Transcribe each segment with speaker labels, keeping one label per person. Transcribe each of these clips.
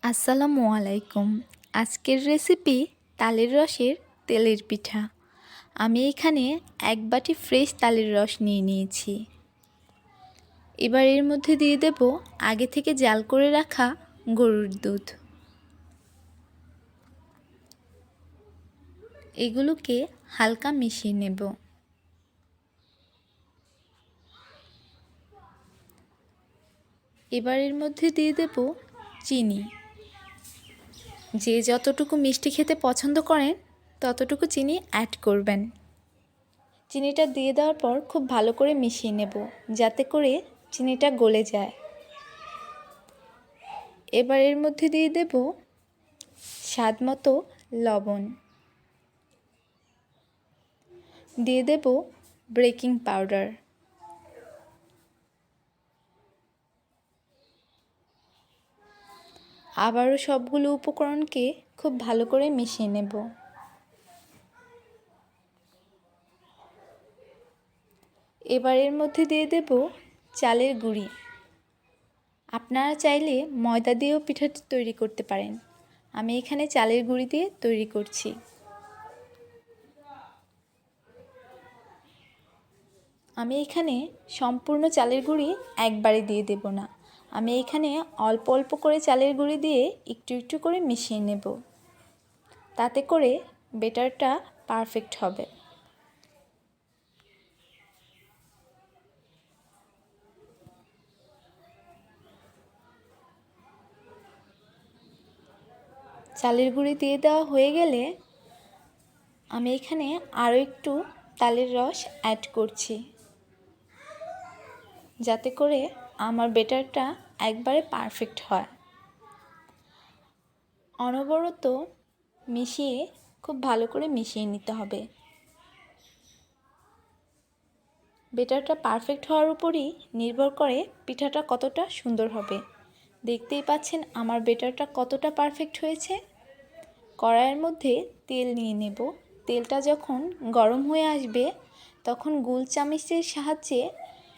Speaker 1: আসসালামু আলাইকুম। আজকের রেসিপি তালের রসের তেলের পিঠা। আমি এখানে 1 বাটি ফ্রেশ তালের রস নিয়ে নিয়েছি। এবার এর মধ্যে দিয়ে দেব আগে থেকে জাল করে রাখা গরুর দুধ। এগুলোকে হালকা মিশিয়ে নেব। এবার এর মধ্যে দিয়ে দেব চিনি। যে যতটুকু মিষ্টি খেতে পছন্দ করেন ততটুকু চিনি অ্যাড করবেন। চিনিটা দিয়ে দেওয়ার পর খুব ভালো করে মিশিয়ে নেব যাতে করে চিনিটা গলে যায়। এবার এর মধ্যে দিয়ে দেব স্বাদমতো লবণ, দিয়ে দেব বেকিং পাউডার, আবারও সবগুলো উপকরণকে খুব ভালো করে মিশিয়ে নেব। এবার এর মধ্যে দিয়ে দেব চালের গুঁড়ি। আপনারা চাইলে ময়দা দিয়েও পিঠাটি তৈরি করতে পারেন। আমি এখানে চালের গুঁড়ি দিয়ে তৈরি করছি। আমি এখানে সম্পূর্ণ চালের গুঁড়ি একবারে দিয়ে দেব না। আমি এখানে অল্প অল্প করে চালের গুঁড়ি দিয়ে একটু একটু করে মিশিয়ে নেব। তাতে করে ব্যাটারটা পারফেক্ট হবে। চালের গুঁড়ি দিয়ে দেওয়া হয়ে গেলে আমি এখানে আরও একটু তালের রস অ্যাড করছি, যাতে করে আমার ব্যাটারটা একবারে পারফেক্ট হয়। অনবরত মিশিয়ে খুব ভালো করে মিশিয়ে নিতে হবে। ব্যাটারটা পারফেক্ট হওয়ার উপরই নির্ভর করে পিঠাটা কতটা সুন্দর হবে। দেখতেই পাচ্ছেন আমার ব্যাটারটা কতটা পারফেক্ট হয়েছে। কড়াইয়ের মধ্যে তেল নিয়ে নেব। তেলটা যখন গরম হয়ে আসবে তখন গোল চামচের সাহায্যে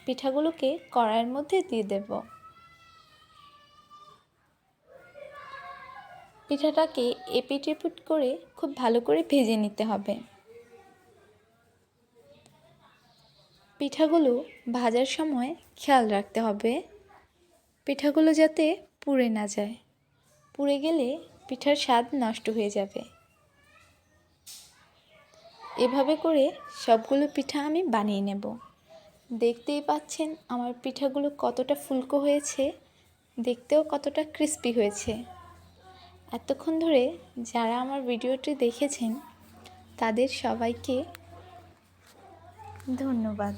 Speaker 1: পিঠাগুলোকে কড়াইয়ের মধ্যে দিয়ে দেব। পিঠাটাকে এপিট এপিট করে খুব ভালো করে ভেজে নিতে হবে। পিঠাগুলো ভাজার সময় খেয়াল রাখতে হবে পিঠাগুলো যাতে পুড়ে না যায়। পুড়ে গেলে পিঠার স্বাদ নষ্ট হয়ে যাবে। এভাবে করে সবগুলো পিঠা আমি বানিয়ে নেব। দেখতেই পাচ্ছেন আমার পিঠাগুলো কতটা ফুলকো হয়েছে, দেখতেও কতটা ক্রিস্পি হয়েছে। এতক্ষণ ধরে যারা আমার ভিডিওটি দেখেছেন তাদের সবাইকে ধন্যবাদ।